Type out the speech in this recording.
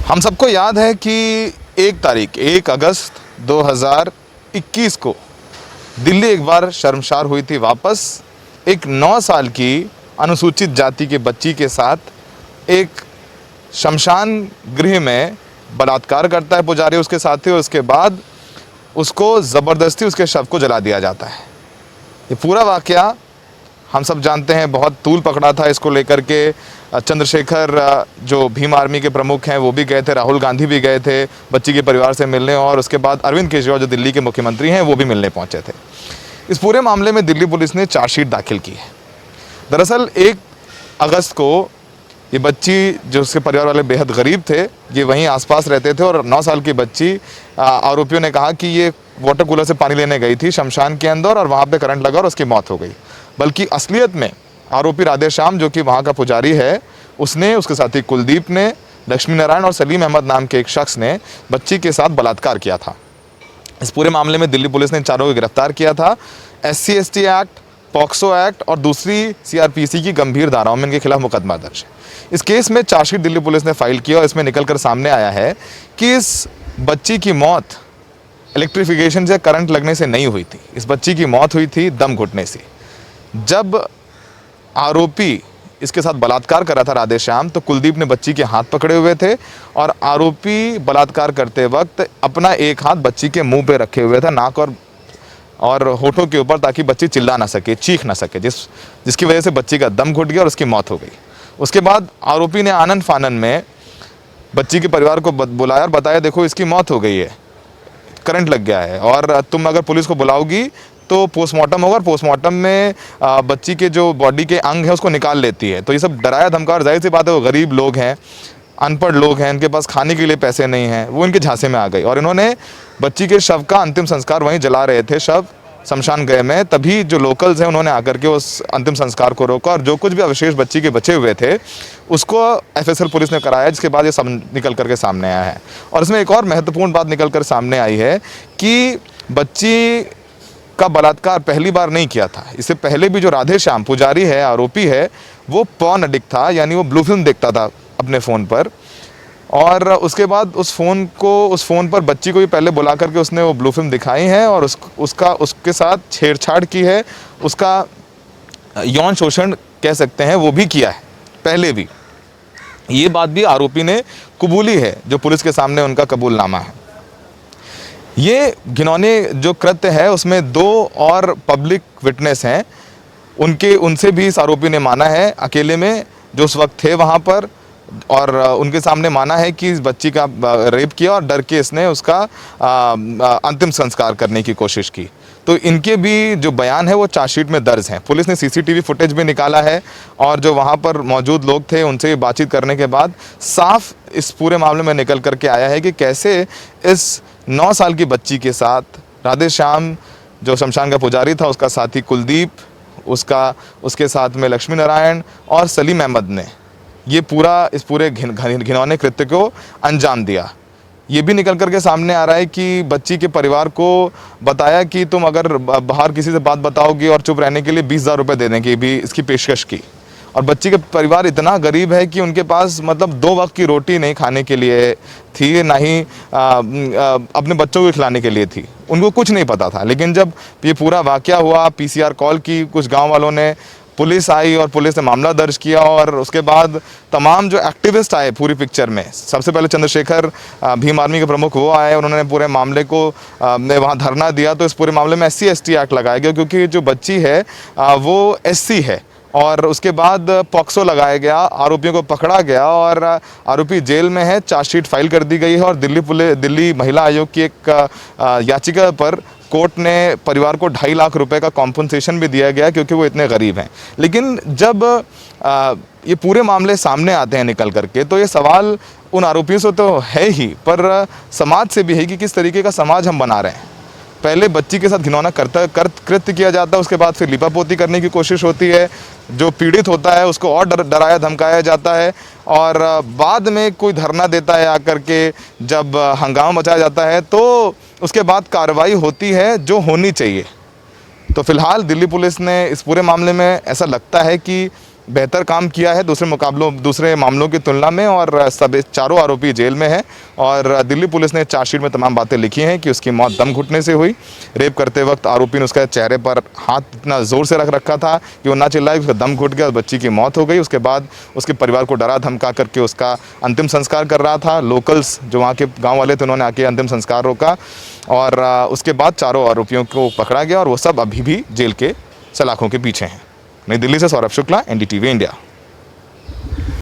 हम सबको याद है कि 1 अगस्त 2021 को दिल्ली एक बार शर्मसार हुई थी वापस। एक 9 साल की अनुसूचित जाति के बच्ची के साथ एक शमशान गृह में बलात्कार करता है पुजारी उसके साथी, और उसके बाद उसको ज़बरदस्ती उसके शव को जला दिया जाता है। ये पूरा वाक़या हम सब जानते हैं, बहुत तूल पकड़ा था इसको लेकर के। चंद्रशेखर जो भीम आर्मी के प्रमुख हैं वो भी गए थे, राहुल गांधी भी गए थे बच्ची के परिवार से मिलने, और उसके बाद अरविंद केजरीवाल जो दिल्ली के मुख्यमंत्री हैं वो भी मिलने पहुंचे थे। इस पूरे मामले में दिल्ली पुलिस ने चार्जशीट दाखिल की है। दरअसल 1 अगस्त को ये बच्ची, जो उसके परिवार वाले बेहद गरीब थे, ये वहीं आसपास रहते थे, और 9 साल की बच्ची आरोपियों ने कहा कि ये वाटर कूलर से पानी लेने गई थी शमशान के अंदर और वहाँ पे करंट लगा और उसकी मौत हो गई। बल्कि असलियत में आरोपी राधेश्याम, जो कि वहाँ का पुजारी है, उसने, उसके साथी कुलदीप ने, लक्ष्मी नारायण और सलीम अहमद नाम के एक शख्स ने बच्ची के साथ बलात्कार किया था। इस पूरे मामले में दिल्ली पुलिस ने चारों को गिरफ्तार किया था। SC/ST एक्ट, पॉक्सो एक्ट और दूसरी CRPC की गंभीर धाराओं में इनके खिलाफ मुकदमा दर्ज है। इस केस में चार्जशीट दिल्ली पुलिस ने फाइल किया और इसमें निकलकर सामने आया है कि इस बच्ची की मौत इलेक्ट्रिफिकेशन से, करंट लगने से नहीं हुई थी। इस बच्ची की मौत हुई थी दम घुटने से। जब आरोपी इसके साथ बलात्कार कर रहा था राधेश्याम, तो कुलदीप ने बच्ची के हाथ पकड़े हुए थे और आरोपी बलात्कार करते वक्त अपना एक हाथ बच्ची के मुंह पे रखे हुए था, नाक और होठों के ऊपर, ताकि बच्ची चिल्ला ना सके, चीख ना सके, जिसकी वजह से बच्ची का दम घुट गया और उसकी मौत हो गई। उसके बाद आरोपी ने आनन फानन में बच्ची के परिवार को बुलाया और बताया, देखो इसकी मौत हो गई है, करंट लग गया है, और तुम अगर पुलिस को बुलाओगी तो पोस्टमार्टम होगा, और पोस्टमार्टम में बच्ची के जो बॉडी के अंग हैं उसको निकाल लेती है। तो ये सब डराया धमकाया, जाहिर सी बात है वो गरीब लोग हैं, अनपढ़ लोग हैं, इनके पास खाने के लिए पैसे नहीं हैं, वो इनके झांसे में आ गई और इन्होंने बच्ची के शव का अंतिम संस्कार वहीं जला रहे थे शव शमशान गृह में। तभी जो लोकल्स हैं उन्होंने आकर के उस अंतिम संस्कार को रोका और जो कुछ भी अवशेष बच्ची के बचे हुए थे उसको FSL पुलिस ने कराया, जिसके बाद ये सब निकल करके सामने आया है। और इसमें एक और महत्वपूर्ण बात निकल कर सामने आई है कि बच्ची का बलात्कार पहली बार नहीं किया था। इससे पहले भी जो राधेश्याम पुजारी है, आरोपी है, वो पॉर्न एडिक्ट था, यानी वो ब्लू फिल्म देखता था अपने फ़ोन पर, और उसके बाद उस फ़ोन पर बच्ची को भी पहले बुला करके उसने वो ब्लू फिल्म दिखाई है और उसके साथ छेड़छाड़ की है, उसका यौन शोषण कह सकते हैं वो भी किया है पहले भी। ये बात भी आरोपी ने कबूली है, जो पुलिस के सामने उनका कबूलनामा है। ये घिनौने जो कृत्य है उसमें 2 और पब्लिक विटनेस हैं, उनसे भी इस आरोपी ने माना है अकेले में, जो उस वक्त थे वहाँ पर, और उनके सामने माना है कि इस बच्ची का रेप किया और डर के इसने उसका अंतिम संस्कार करने की कोशिश की। तो इनके भी जो बयान है वो चार्जशीट में दर्ज हैं। पुलिस ने CCTV फुटेज भी निकाला है और जो वहाँ पर मौजूद लोग थे उनसे बातचीत करने के बाद साफ इस पूरे मामले में निकल करके आया है कि कैसे इस 9 साल की बच्ची के साथ राधेश्याम, जो शमशान का पुजारी था, उसका साथी कुलदीप, उसके साथ में लक्ष्मी नारायण और सलीम अहमद ने इस पूरे घिनौने कृत्य को अंजाम दिया। ये भी निकल करके सामने आ रहा है कि बच्ची के परिवार को बताया कि तुम अगर बाहर किसी से बात बताओगी और चुप रहने के लिए 20,000 रुपये देने की भी इसकी पेशकश की। और बच्ची के परिवार इतना गरीब है कि उनके पास मतलब 2 वक्त की रोटी नहीं खाने के लिए थी, ना ही अपने बच्चों को खिलाने के लिए थी। उनको कुछ नहीं पता था। लेकिन जब ये पूरा वाक़या हुआ, PCR कॉल की कुछ गांव वालों ने, पुलिस आई और पुलिस ने मामला दर्ज किया, और उसके बाद तमाम जो एक्टिविस्ट आए पूरी पिक्चर में, सबसे पहले चंद्रशेखर भीम आर्मी के प्रमुख वो आए, उन्होंने पूरे मामले को ने वहाँ धरना दिया। तो इस पूरे मामले में SC/ST एक्ट लगाया गया, क्योंकि जो बच्ची है वो SC है, और उसके बाद पॉक्सो लगाया गया, आरोपियों को पकड़ा गया और आरोपी जेल में है। चार्जशीट फाइल कर दी गई है और दिल्ली महिला आयोग की एक याचिका पर कोर्ट ने परिवार को 2.5 लाख रुपए का कॉम्पनसेशन भी दिया गया, क्योंकि वो इतने गरीब हैं। लेकिन जब ये पूरे मामले सामने आते हैं निकल करके, तो ये सवाल उन आरोपियों से तो है ही, पर समाज से भी है कि किस तरीके का समाज हम बना रहे हैं। पहले बच्ची के साथ घिनौना कृत्य किया जाता है, उसके बाद फिर लिपापोती करने की कोशिश होती है, जो पीड़ित होता है उसको और डराया धमकाया जाता है, और बाद में कोई धरना देता है आकर के, जब हंगामा मचाया जाता है तो उसके बाद कार्रवाई होती है जो होनी चाहिए। तो फिलहाल दिल्ली पुलिस ने इस पूरे मामले में ऐसा लगता है कि बेहतर काम किया है दूसरे मामलों की तुलना में, और सब चारों आरोपी जेल में हैं। और दिल्ली पुलिस ने चार्जशीट में तमाम बातें लिखी हैं कि उसकी मौत दम घुटने से हुई। रेप करते वक्त आरोपी ने उसके चेहरे पर हाथ इतना ज़ोर से रख रखा था कि वो ना चिल्लाए, उसका दम घुट गया और बच्ची की मौत हो गई। उसके बाद उसके परिवार को डरा धमका करके उसका अंतिम संस्कार कर रहा था। लोकल्स जो वहाँ के गाँव वाले थे उन्होंने आके अंतिम संस्कार रोका, और उसके बाद चारों आरोपियों को पकड़ा गया और वो सब अभी भी जेल के सलाखों के पीछे हैं। नई दिल्ली से सौरभ शुक्ला, NDTV इंडिया।